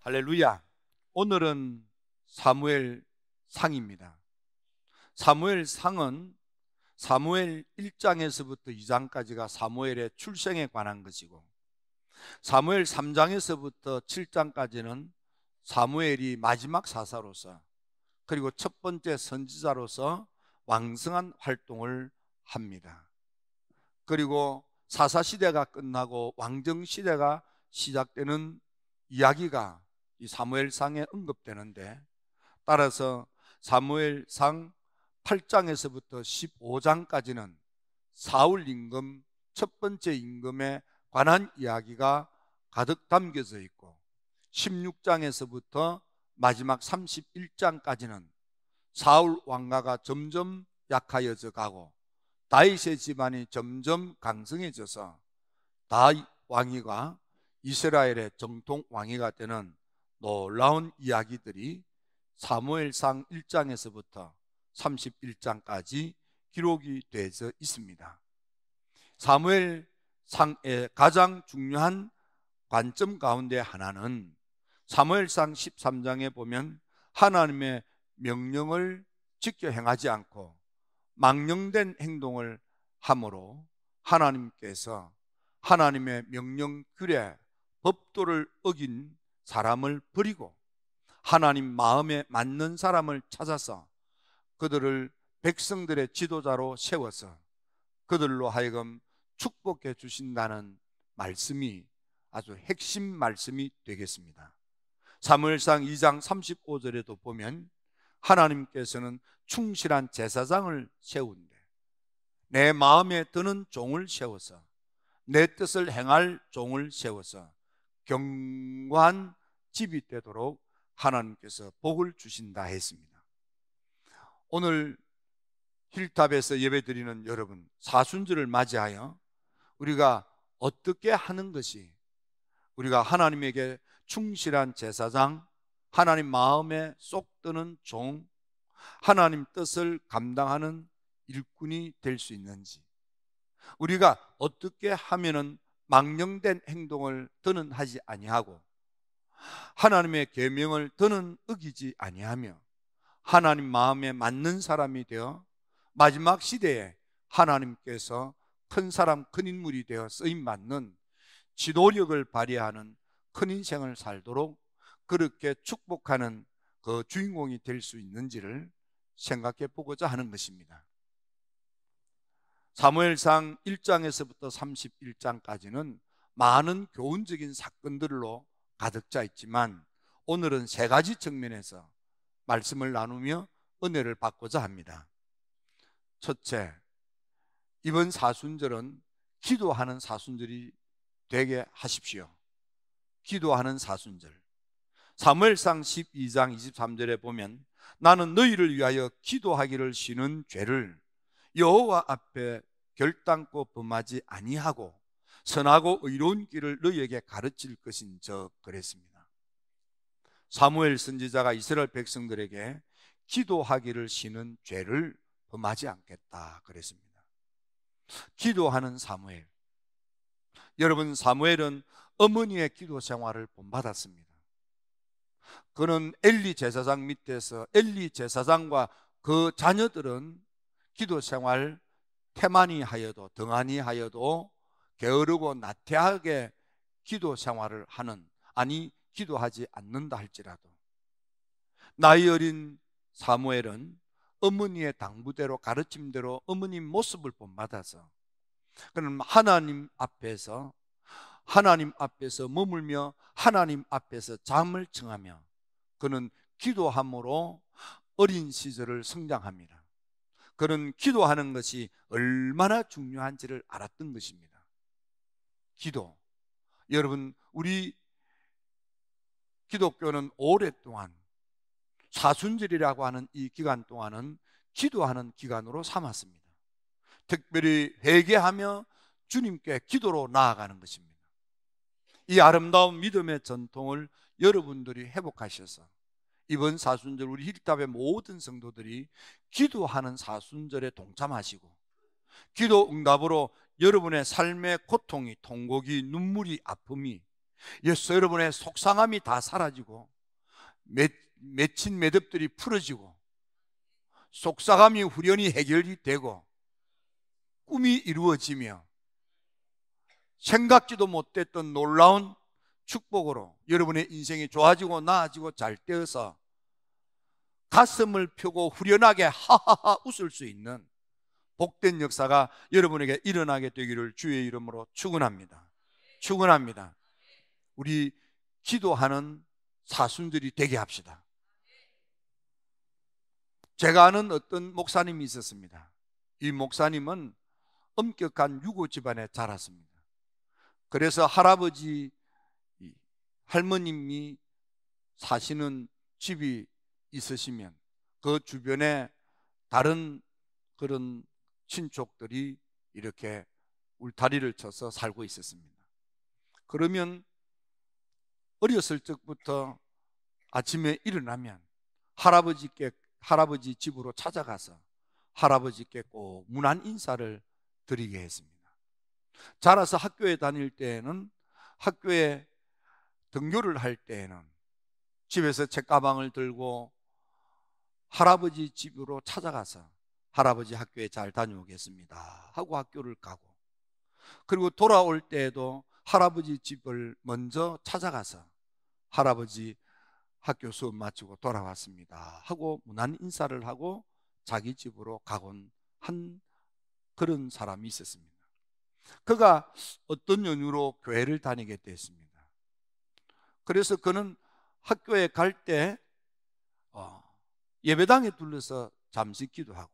할렐루야. 오늘은 사무엘 상입니다. 사무엘 상은 사무엘 1장에서부터 2장까지가 사무엘의 출생에 관한 것이고, 사무엘 3장에서부터 7장까지는 사무엘이 마지막 사사로서, 그리고 첫 번째 선지자로서 왕성한 활동을 합니다. 그리고 사사시대가 끝나고 왕정시대가 시작되는 이야기가 이 사무엘상에 언급되는데, 따라서 사무엘상 8장에서부터 15장까지는 사울 임금, 첫 번째 임금에 관한 이야기가 가득 담겨져 있고, 16장에서부터 마지막 31장까지는 사울 왕가가 점점 약하여져 가고 다윗의 집안이 점점 강성해져서 다윗 왕위가 이스라엘의 정통 왕위가 되는 놀라운 이야기들이 사무엘상 1장에서부터 31장까지 기록이 되어 있습니다. 사무엘상의 가장 중요한 관점 가운데 하나는 사무엘상 13장에 보면 하나님의 명령을 지켜 행하지 않고 망령된 행동을 함으로 하나님께서 하나님의 명령 규례 법도를 어긴 사람을 버리고 하나님 마음에 맞는 사람을 찾아서 그들을 백성들의 지도자로 세워서 그들로 하여금 축복해 주신다는 말씀이 아주 핵심 말씀이 되겠습니다. 사무엘상 2장 35절에도 보면 하나님께서는 충실한 제사장을 세운대 내 마음에 드는 종을 세워서 내 뜻을 행할 종을 세워서 견고한 집이 되도록 하나님께서 복을 주신다 했습니다. 오늘 힐탑에서 예배드리는 여러분, 사순절을 맞이하여 우리가 어떻게 하는 것이 우리가 하나님에게 충실한 제사장, 하나님 마음에 쏙 드는 종, 하나님 뜻을 감당하는 일꾼이 될 수 있는지, 우리가 어떻게 하면은 망령된 행동을 더는 하지 아니하고 하나님의 계명을 더는 어기지 아니하며 하나님 마음에 맞는 사람이 되어 마지막 시대에 하나님께서 큰 사람, 큰 인물이 되어 쓰임받는 지도력을 발휘하는 큰 인생을 살도록 그렇게 축복하는 그 주인공이 될 수 있는지를 생각해 보고자 하는 것입니다. 사무엘상 1장에서부터 31장까지는 많은 교훈적인 사건들로 가득 차 있지만 오늘은 세 가지 측면에서 말씀을 나누며 은혜를 받고자 합니다. 첫째, 이번 사순절은 기도하는 사순절이 되게 하십시오. 기도하는 사순절. 사무엘상 12장 23절에 보면 나는 너희를 위하여 기도하기를 쉬는 죄를 여호와 앞에 결단코 범하지 아니하고 선하고 의로운 길을 너희에게 가르칠 것인즉 그랬습니다. 사무엘 선지자가 이스라엘 백성들에게 기도하기를 쉬는 죄를 범하지 않겠다 그랬습니다. 기도하는 사무엘. 여러분, 사무엘은 어머니의 기도 생활을 본받았습니다. 그는 엘리 제사장 밑에서 엘리 제사장과 그 자녀들은 기도 생활 태만히 하여도 등한히 하여도 게으르고 나태하게 기도 생활을 하는, 아니 기도하지 않는다 할지라도 나이 어린 사무엘은 어머니의 당부대로 가르침대로 어머님 모습을 본받아서 그는 하나님 앞에서 머물며 하나님 앞에서 잠을 청하며 그는 기도함으로 어린 시절을 성장합니다. 그는 기도하는 것이 얼마나 중요한지를 알았던 것입니다. 기도. 여러분, 우리 기독교는 오랫동안 사순절이라고 하는 이 기간 동안은 기도하는 기간으로 삼았습니다. 특별히 회개하며 주님께 기도로 나아가는 것입니다. 이 아름다운 믿음의 전통을 여러분들이 회복하셔서 이번 사순절 우리 힐탑의 모든 성도들이 기도하는 사순절에 동참하시고 기도 응답으로 여러분의 삶의 고통이, 통곡이, 눈물이, 아픔이 예수 여러분의 속상함이 다 사라지고 맺힌 매듭들이 풀어지고 속상함이 후련히 해결이 되고 꿈이 이루어지며 생각지도 못했던 놀라운 축복으로 여러분의 인생이 좋아지고 나아지고 잘 되어서 가슴을 펴고 후련하게 하하하 웃을 수 있는 복된 역사가 여러분에게 일어나게 되기를 주의 이름으로 축원합니다. 축원합니다. 우리 기도하는 사순절이 되게 합시다. 제가 아는 어떤 목사님이 있었습니다. 이 목사님은 엄격한 유고 집안에 자랐습니다. 그래서 할아버지, 할머님이 사시는 집이 있으시면 그 주변에 다른 그런 친족들이 이렇게 울타리를 쳐서 살고 있었습니다. 그러면 어렸을 적부터 아침에 일어나면 할아버지 집으로 찾아가서 할아버지께 꼭 문안 인사를 드리게 했습니다. 자라서 학교에 다닐 때에는, 학교에 등교를 할 때에는 집에서 책가방을 들고 할아버지 집으로 찾아가서 할아버지 학교에 잘 다녀오겠습니다 하고 학교를 가고, 그리고 돌아올 때에도 할아버지 집을 먼저 찾아가서 할아버지 학교 수업 마치고 돌아왔습니다 하고 문안 인사를 하고 자기 집으로 가곤 한 그런 사람이 있었습니다. 그가 어떤 연유로 교회를 다니게 됐습니다. 그래서 그는 학교에 갈 때 예배당에 둘러서 잠시 기도하고,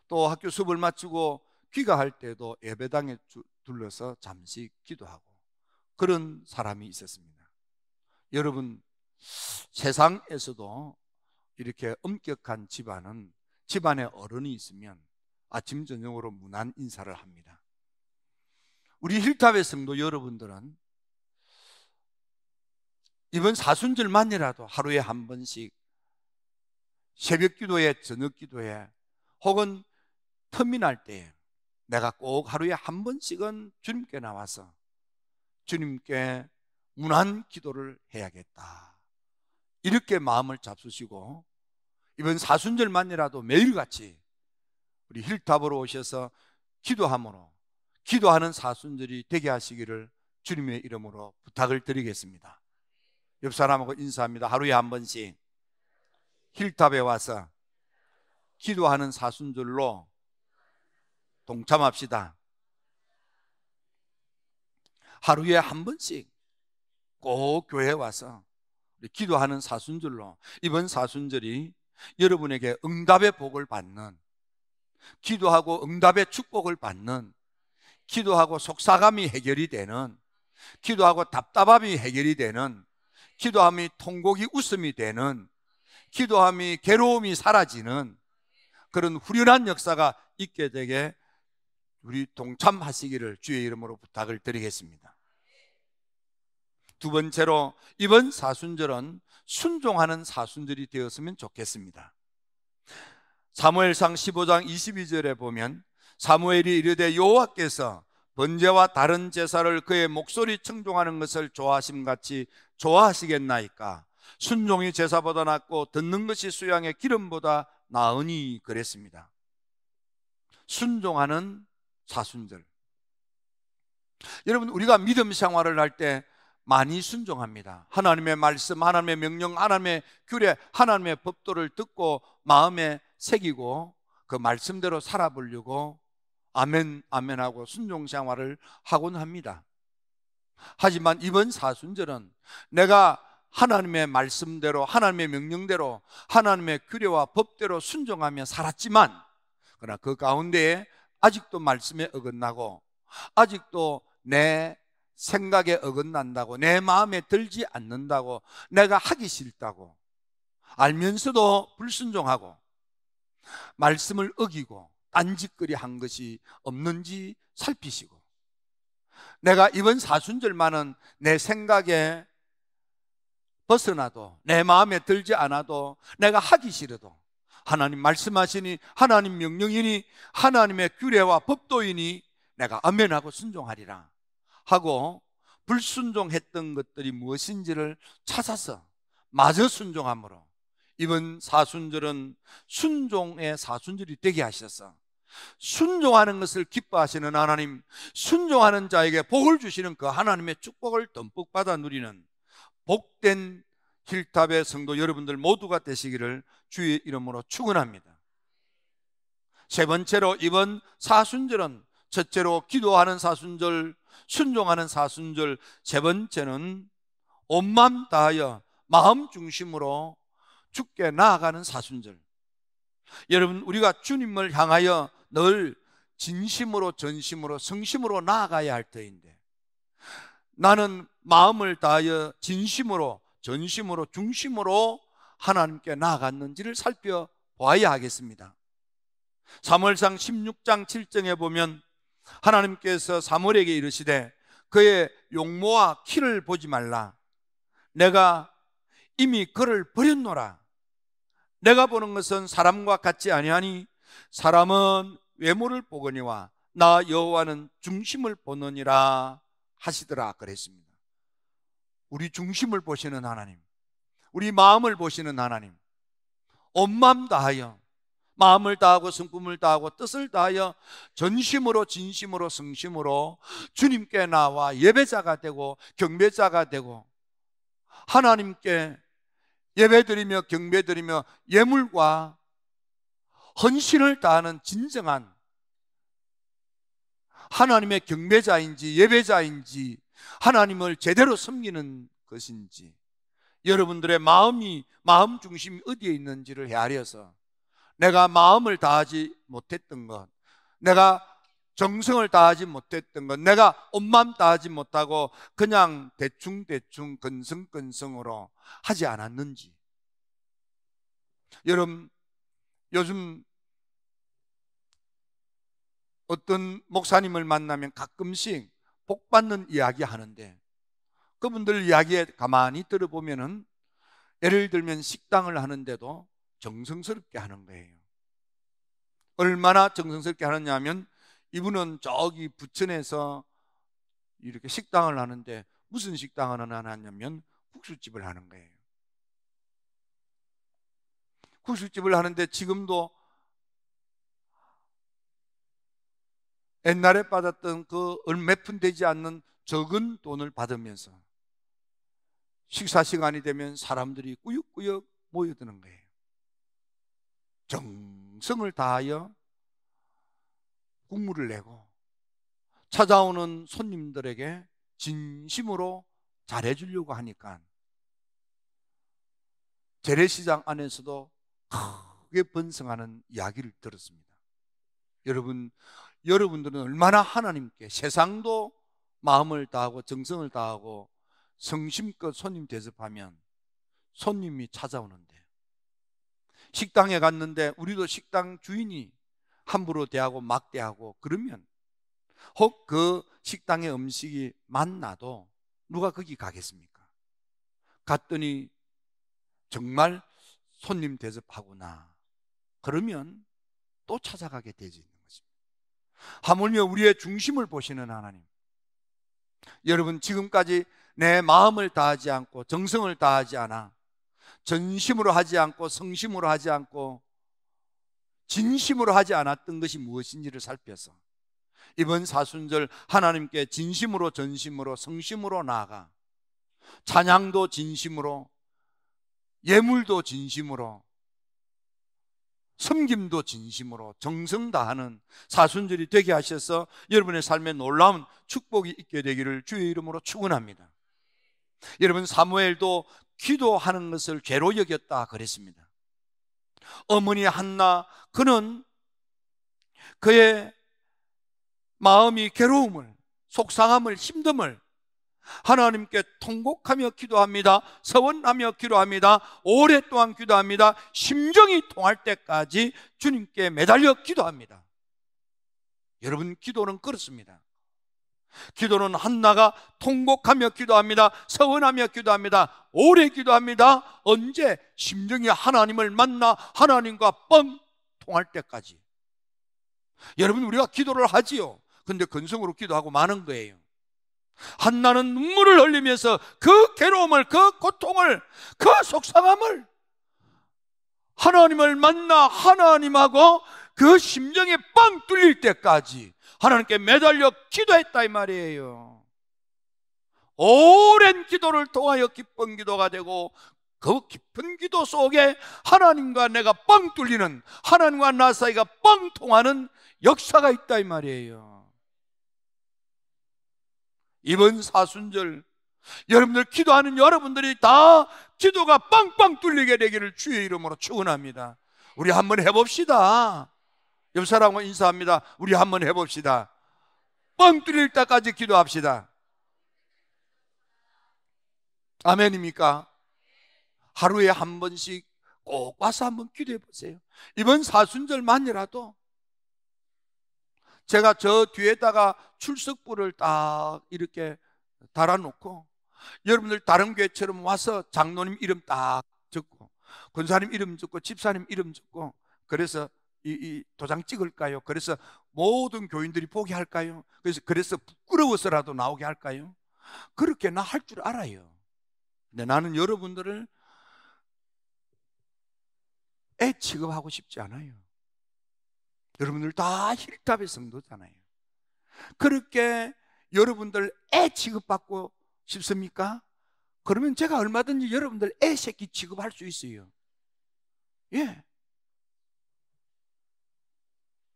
또 학교 수업을 마치고 귀가할 때도 예배당에 둘러서 잠시 기도하고, 그런 사람이 있었습니다. 여러분, 세상에서도 이렇게 엄격한 집안에 어른이 있으면 아침 저녁으로 문안 인사를 합니다. 우리 힐탑의 성도 여러분들은 이번 사순절만이라도 하루에 한 번씩 새벽 기도에, 저녁 기도에, 혹은 텀이 날 때에 내가 꼭 하루에 한 번씩은 주님께 나와서 주님께 문안 기도를 해야겠다, 이렇게 마음을 잡수시고 이번 사순절만이라도 매일같이 우리 힐탑으로 오셔서 기도함으로 기도하는 사순절이 되게 하시기를 주님의 이름으로 부탁을 드리겠습니다. 옆 사람하고 인사합니다. 하루에 한 번씩 힐탑에 와서 기도하는 사순절로 동참합시다. 하루에 한 번씩 꼭 교회에 와서 기도하는 사순절로, 이번 사순절이 여러분에게 응답의 복을 받는, 기도하고 응답의 축복을 받는, 기도하고 속사감이 해결이 되는, 기도하고 답답함이 해결이 되는, 기도함이 통곡이 웃음이 되는, 기도함이 괴로움이 사라지는 그런 후련한 역사가 있게 되게 우리 동참하시기를 주의 이름으로 부탁을 드리겠습니다. 두 번째로, 이번 사순절은 순종하는 사순절이 되었으면 좋겠습니다. 사무엘상 15장 22절에 보면 사무엘이 이르되 여호와께서 번제와 다른 제사를 그의 목소리 청종하는 것을 좋아하심같이 좋아하시겠나이까? 순종이 제사보다 낫고 듣는 것이 수양의 기름보다 나으니 그랬습니다. 순종하는 사순절. 여러분, 우리가 믿음 생활을 할 때 많이 순종합니다. 하나님의 말씀, 하나님의 명령, 하나님의 규례, 하나님의 법도를 듣고 마음에 새기고 그 말씀대로 살아보려고 아멘 아멘 하고 순종 생활을 하곤 합니다. 하지만 이번 사순절은 내가 하나님의 말씀대로, 하나님의 명령대로, 하나님의 규례와 법대로 순종하며 살았지만, 그러나 그 가운데에 아직도 말씀에 어긋나고 아직도 내 생각에 어긋난다고, 내 마음에 들지 않는다고, 내가 하기 싫다고 알면서도 불순종하고 말씀을 어기고 딴짓거리 한 것이 없는지 살피시고, 내가 이번 사순절만은 내 생각에 벗어나도, 내 마음에 들지 않아도, 내가 하기 싫어도 하나님 말씀하시니, 하나님 명령이니, 하나님의 규례와 법도이니 내가 아멘하고 순종하리라 하고 불순종했던 것들이 무엇인지를 찾아서 마저 순종함으로 이번 사순절은 순종의 사순절이 되게 하셔서 순종하는 것을 기뻐하시는 하나님, 순종하는 자에게 복을 주시는 그 하나님의 축복을 듬뿍 받아 누리는 복된 힐탑의 성도 여러분들 모두가 되시기를 주의 이름으로 축원합니다. 세 번째로 이번 사순절은 첫째로 기도하는 사순절, 순종하는 사순절, 세 번째는 온 마음 다하여 마음 중심으로 주께 나아가는 사순절. 여러분, 우리가 주님을 향하여 늘 진심으로 전심으로 성심으로 나아가야 할 터인데, 나는 마음을 다하여 진심으로 전심으로 중심으로 하나님께 나아갔는지를 살펴보아야 하겠습니다. 사무엘상 16장 7절에 보면 하나님께서 사무엘에게 이르시되 그의 용모와 키를 보지 말라. 내가 이미 그를 버렸노라. 내가 보는 것은 사람과 같지 아니하니 사람은 외모를 보거니와 나 여호와는 중심을 보느니라 하시더라 그랬습니다. 우리 중심을 보시는 하나님, 우리 마음을 보시는 하나님, 온 마음 다하여 마음을 다하고 성품을 다하고 뜻을 다하여 전심으로 진심으로 성심으로 주님께 나와 예배자가 되고 경배자가 되고 하나님께 예배드리며 경배드리며 예물과 헌신을 다하는 진정한 하나님의 경배자인지 예배자인지 하나님을 제대로 섬기는 것인지 여러분들의 마음 중심이 어디에 있는지를 헤아려서 내가 마음을 다하지 못했던 것, 내가 정성을 다하지 못했던 것, 내가 온 마음 다하지 못하고 그냥 대충대충 건성건성으로 하지 않았는지. 여러분, 요즘 어떤 목사님을 만나면 가끔씩 복 받는 이야기 하는데 그분들 이야기에 가만히 들어보면은 예를 들면 식당을 하는데도 정성스럽게 하는 거예요. 얼마나 정성스럽게 하느냐 하면 이분은 저기 부천에서 이렇게 식당을 하는데 무슨 식당을 하냐면 국수집을 하는 거예요. 국수집을 하는데 지금도 옛날에 받았던 그 몇 푼 되지 않는 적은 돈을 받으면서 식사 시간이 되면 사람들이 꾸역꾸역 모여드는 거예요. 정성을 다하여 국물을 내고 찾아오는 손님들에게 진심으로 잘해주려고 하니까 재래시장 안에서도 크게 번성하는 이야기를 들었습니다. 여러분들은 얼마나 하나님께 세상도 마음을 다하고 정성을 다하고 성심껏 손님 대접하면 손님이 찾아오는데, 식당에 갔는데 우리도 식당 주인이 함부로 대하고 막대하고 그러면 혹 그 식당의 음식이 맛나도 누가 거기 가겠습니까? 갔더니 정말 손님 대접하구나 그러면 또 찾아가게 되지 있는 것입니다. 하물며 우리의 중심을 보시는 하나님, 여러분 지금까지 내 마음을 다하지 않고 정성을 다하지 않아 전심으로 하지 않고 성심으로 하지 않고 진심으로 하지 않았던 것이 무엇인지를 살펴서 이번 사순절 하나님께 진심으로 전심으로 성심으로 나아가 찬양도 진심으로 예물도 진심으로 섬김도 진심으로 정성 다하는 사순절이 되게 하셔서 여러분의 삶에 놀라운 축복이 있게 되기를 주의 이름으로 축원합니다. 여러분, 사무엘도 기도하는 것을 죄로 여겼다 그랬습니다. 어머니 한나, 그는 그의 마음이 괴로움을, 속상함을, 힘듦을 하나님께 통곡하며 기도합니다. 서원하며 기도합니다. 오랫동안 기도합니다. 심정이 통할 때까지 주님께 매달려 기도합니다. 여러분, 기도는 그렇습니다. 기도는 한나가 통곡하며 기도합니다. 서원하며 기도합니다. 오래 기도합니다. 언제? 심정이 하나님을 만나 하나님과 뻥 통할 때까지. 여러분, 우리가 기도를 하지요. 근데 근성으로 기도하고 마는 거예요. 한나는 눈물을 흘리면서 그 괴로움을, 그 고통을, 그 속상함을 하나님을 만나 하나님하고 그 심정이 빵 뚫릴 때까지 하나님께 매달려 기도했다 이 말이에요. 오랜 기도를 통하여 기쁜 기도가 되고, 그 깊은 기도 속에 하나님과 내가 빵 뚫리는, 하나님과 나 사이가 빵 통하는 역사가 있다 이 말이에요. 이번 사순절 여러분들 기도하는 여러분들이 다 기도가 빵빵 뚫리게 되기를 주의 이름으로 축원합니다. 우리 한번 해봅시다. 옆 사람과 인사합니다. 우리 한번 해봅시다. 빵 뚫릴 때까지 기도합시다. 아멘입니까? 하루에 한 번씩 꼭 와서 한번 기도해 보세요. 이번 사순절만이라도 제가 저 뒤에다가 출석부를 딱 이렇게 달아놓고, 여러분들 다른 교회처럼 와서 장로님 이름 딱 적고, 권사님 이름 적고, 집사님 이름 적고, 그래서 이 도장 찍을까요? 그래서 모든 교인들이 보게 할까요? 그래서 부끄러워서라도 나오게 할까요? 그렇게 나 할 줄 알아요. 근데 나는 여러분들을 애 취급하고 싶지 않아요. 여러분들 다 힐답의 성도잖아요. 그렇게 여러분들 애 취급받고 싶습니까? 그러면 제가 얼마든지 여러분들 애 새끼 취급할 수 있어요. 예.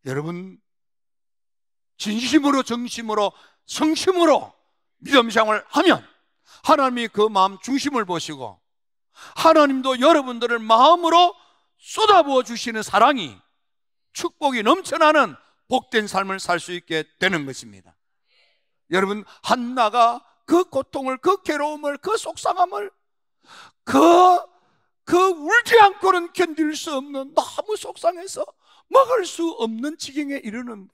여러분 진심으로, 정심으로, 성심으로 믿음 생활을 하면 하나님이 그 마음 중심을 보시고, 하나님도 여러분들을 마음으로 쏟아부어 주시는 사랑이, 축복이 넘쳐나는 복된 삶을 살 수 있게 되는 것입니다. 여러분, 한나가 그 고통을, 그 괴로움을, 그 속상함을, 울지 않고는 견딜 수 없는, 너무 속상해서 먹을 수 없는 지경에 이르는데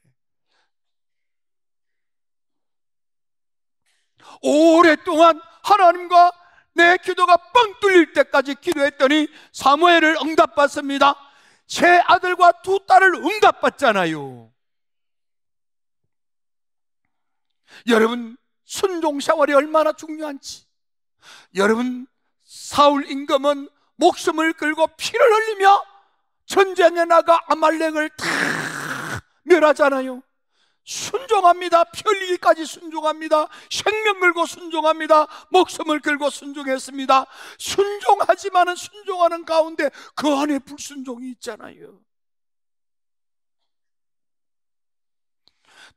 오랫동안 하나님과 내 기도가 뻥 뚫릴 때까지 기도했더니 사무엘을 응답받습니다. 세 아들과 두 딸을 응답받잖아요. 여러분, 순종 생활이 얼마나 중요한지. 여러분, 사울 임금은 목숨을 걸고 피를 흘리며 전쟁에 나가 아말렉을 다 멸하잖아요. 순종합니다. 피 흘리기까지 순종합니다. 생명 걸고 순종합니다. 목숨을 걸고 순종했습니다. 순종하지만은 순종하는 가운데 그 안에 불순종이 있잖아요.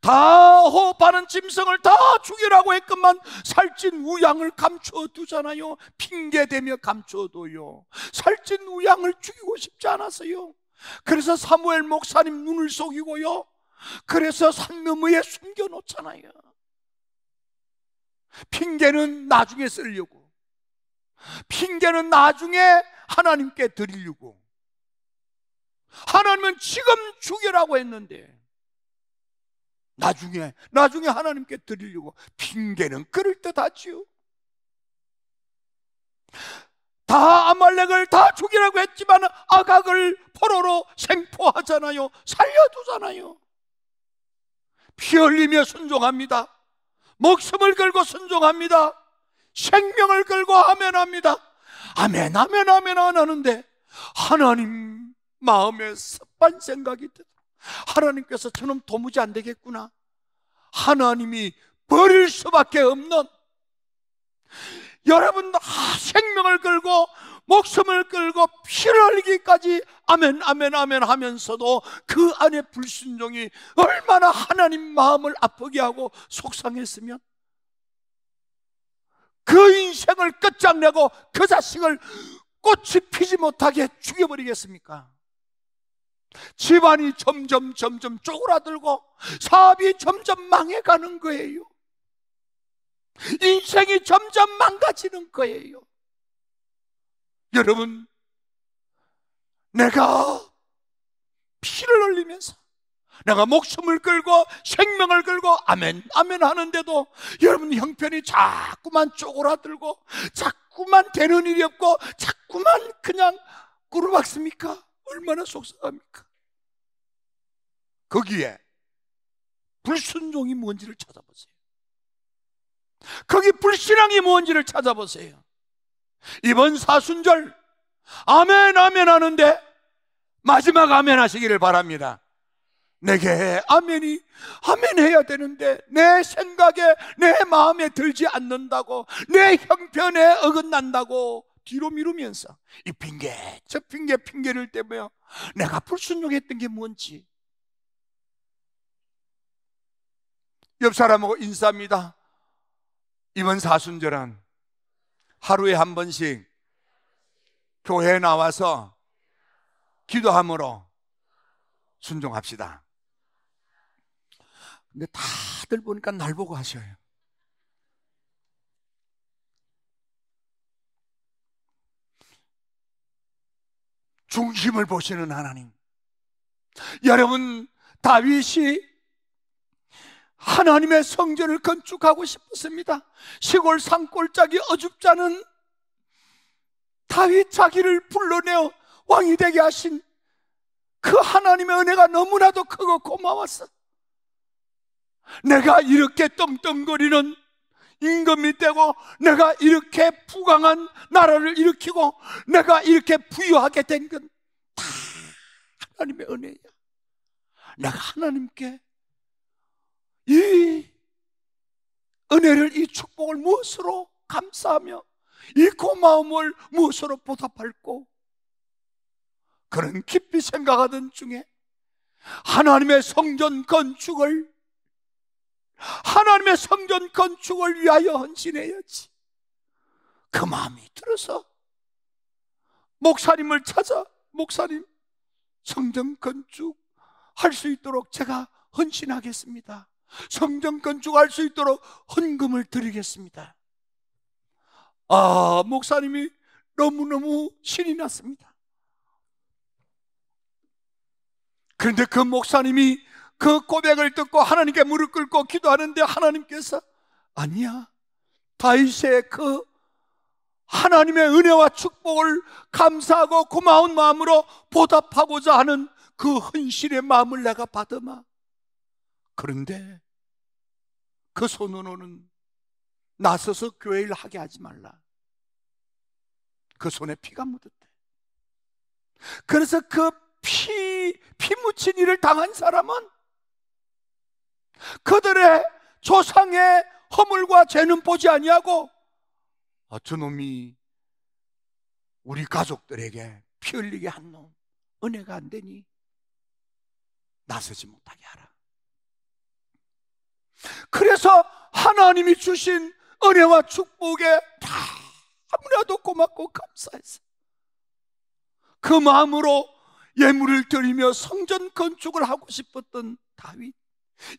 다 호흡하는 짐승을 다 죽이라고 했건만 살찐 우양을 감추어 두잖아요. 핑계대며 감추어둬요. 살찐 우양을 죽이고 싶지 않았어요. 그래서 사무엘 목사님 눈을 속이고요, 그래서 산 너머에 숨겨놓잖아요. 핑계는 나중에 쓰려고, 핑계는 나중에 하나님께 드리려고. 하나님은 지금 죽이라고 했는데 나중에 하나님께 드리려고 핑계는 그럴듯하지요. 다 아말렉을 다 죽이라고 했지만 아각을 포로로 생포하잖아요. 살려두잖아요. 피 흘리며 순종합니다. 목숨을 걸고 순종합니다. 생명을 걸고 아멘합니다. 아멘 아멘 아멘 안 하는데 하나님 마음에 습한 생각이 들어요. 하나님께서 저놈 도무지 안 되겠구나. 하나님이 버릴 수밖에 없는, 여러분 생명을 걸고 목숨을 걸고 피를 흘리기까지 아멘 아멘 아멘 하면서도 그 안에 불순종이 얼마나 하나님 마음을 아프게 하고 속상했으면 그 인생을 끝장내고 그 자식을 꽃이 피지 못하게 죽여버리겠습니까? 집안이 점점 쪼그라들고 사업이 점점 망해가는 거예요. 인생이 점점 망가지는 거예요. 여러분, 내가 피를 흘리면서 내가 목숨을 걸고 생명을 걸고 아멘 아멘 하는데도 여러분 형편이 자꾸만 쪼그라들고 자꾸만 되는 일이 없고 자꾸만 그냥 꾸르박습니까? 얼마나 속상합니까? 거기에 불순종이 뭔지를 찾아보세요. 거기 불신앙이 뭔지를 찾아보세요. 이번 사순절 아멘 아멘 하는데 마지막 아멘 하시기를 바랍니다. 내게 아멘이 아멘 해야 되는데 내 생각에 내 마음에 들지 않는다고, 내 형편에 어긋난다고 뒤로 미루면서 이 핑계 저 핑계를 대며 내가 불순종했던 게 뭔지. 옆 사람하고 인사합니다. 이번 사순절은 하루에 한 번씩 교회에 나와서 기도함으로 순종합시다. 근데 다들 보니까 날 보고 하셔요. 중심을 보시는 하나님. 여러분, 다윗이 하나님의 성전을 건축하고 싶었습니다. 시골 산골짜기 어줍지 않은 다윗 자기를 불러내어 왕이 되게 하신 그 하나님의 은혜가 너무나도 크고 고마웠어. 내가 이렇게 떵떵거리는 임금이 되고, 내가 이렇게 부강한 나라를 일으키고, 내가 이렇게 부유하게 된 건 다 하나님의 은혜야. 내가 하나님께 이 은혜를, 이 축복을 무엇으로 감사하며 이 고마움을 무엇으로 보답할꼬? 그런 깊이 생각하던 중에 하나님의 성전 건축을 위하여 헌신해야지. 그 마음이 들어서 목사님을 찾아, 목사님, 성전 건축 할 수 있도록 제가 헌신하겠습니다. 성전 건축할 수 있도록 헌금을 드리겠습니다. 목사님이 너무너무 신이 났습니다. 그런데 그 목사님이 그 고백을 듣고 하나님께 무릎 꿇고 기도하는데, 하나님께서 아니야, 다윗의 그 하나님의 은혜와 축복을 감사하고 고마운 마음으로 보답하고자 하는 그 헌신의 마음을 내가 받으마. 그런데 그 손으로는 나서서 교회 일 하게 하지 말라. 그 손에 피가 묻었대. 그래서 그 피 묻힌 일을 당한 사람은 그들의 조상의 허물과 죄는 보지 아니하고, 저놈이 우리 가족들에게 피 흘리게 한 놈, 은혜가 안 되니 나서지 못하게 하라. 그래서 하나님이 주신 은혜와 축복에 너무나도 고맙고 감사해서 그 마음으로 예물을 드리며 성전 건축을 하고 싶었던 다윗,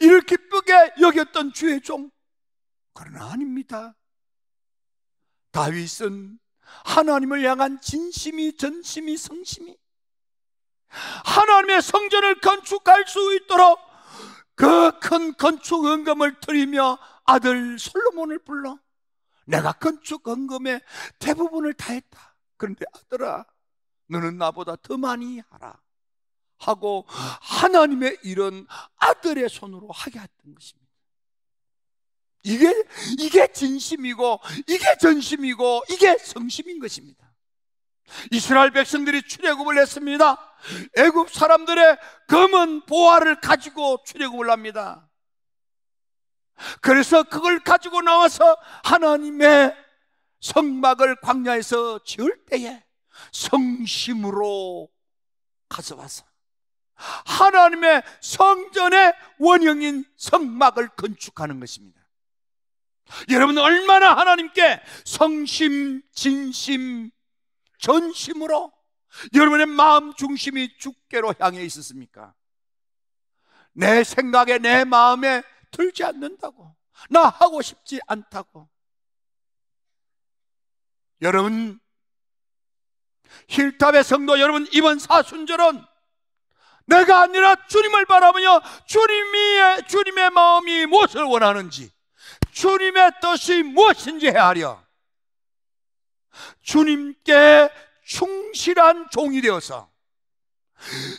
이를 기쁘게 여겼던 주의 종. 그러나 아닙니다. 다윗은 하나님을 향한 진심이, 전심이, 성심이, 하나님의 성전을 건축할 수 있도록 그 큰 건축 헌금을 드리며 아들 솔로몬을 불러 내가 건축 헌금의 대부분을 다 했다. 그런데 아들아, 너는 나보다 더 많이 하라 하고 하나님의 일은 아들의 손으로 하게 했던 것입니다. 이게 진심이고, 이게 전심이고, 이게 성심인 것입니다. 이스라엘 백성들이 출애굽을 했습니다. 애굽 사람들의 검은 보화를 가지고 출애굽을 합니다. 그래서 그걸 가지고 나와서 하나님의 성막을 광야에서 지을 때에 성심으로 가져와서 하나님의 성전의 원형인 성막을 건축하는 것입니다. 여러분, 얼마나 하나님께 성심, 진심, 전심으로 여러분의 마음 중심이 주께로 향해 있었습니까? 내 생각에, 내 마음에 들지 않는다고, 나 하고 싶지 않다고. 여러분, 힐탑의 성도 여러분, 이번 사순절은 내가 아니라 주님을 바라보며 주님의 마음이 무엇을 원하는지, 주님의 뜻이 무엇인지 헤아려 주님께 충실한 종이 되어서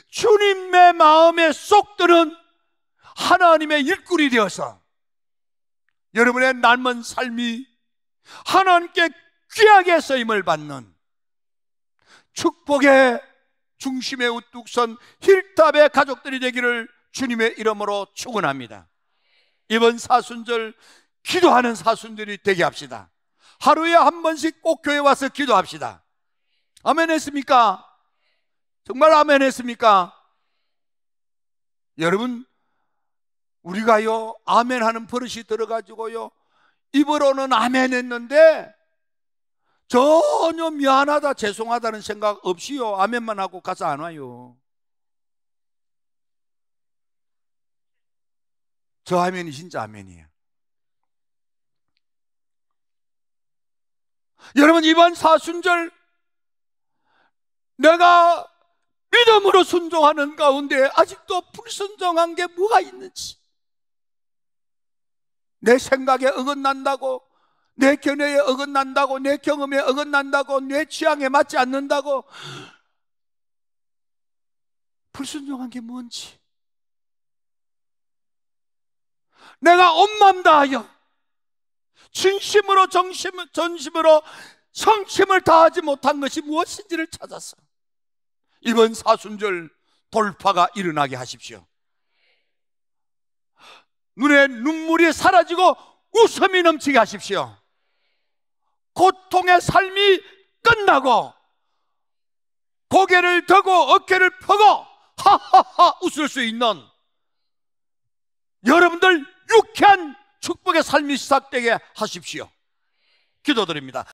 주님의 마음에 쏙 드는 하나님의 일꾼이 되어서 여러분의 남은 삶이 하나님께 귀하게 쓰임을 받는 축복의 중심에 우뚝 선 힐탑의 가족들이 되기를 주님의 이름으로 축원합니다. 이번 사순절 기도하는 사순절이 되게 합시다. 하루에 한 번씩 꼭 교회 와서 기도합시다. 아멘 했습니까? 정말 아멘 했습니까? 여러분, 우리가요 아멘 하는 버릇이 들어가지고요 입으로는 아멘 했는데 전혀 미안하다 죄송하다는 생각 없이요 아멘만 하고 가서 안 와요. 저 아멘이 진짜 아멘이에요. 여러분, 이번 사순절 내가 믿음으로 순종하는 가운데 아직도 불순종한 게 뭐가 있는지, 내 생각에 어긋난다고, 내 견해에 어긋난다고, 내 경험에 어긋난다고, 내 취향에 맞지 않는다고 불순종한 게 뭔지, 내가 온 마음 다하여 진심으로 전심으로 성심을 다하지 못한 것이 무엇인지를 찾아서 이번 사순절 돌파가 일어나게 하십시오. 눈에 눈물이 사라지고 웃음이 넘치게 하십시오. 고통의 삶이 끝나고 고개를 들고 어깨를 펴고 하하하 웃을 수 있는 여러분들 유쾌한 축복의 삶이 시작되게 하십시오. 기도드립니다.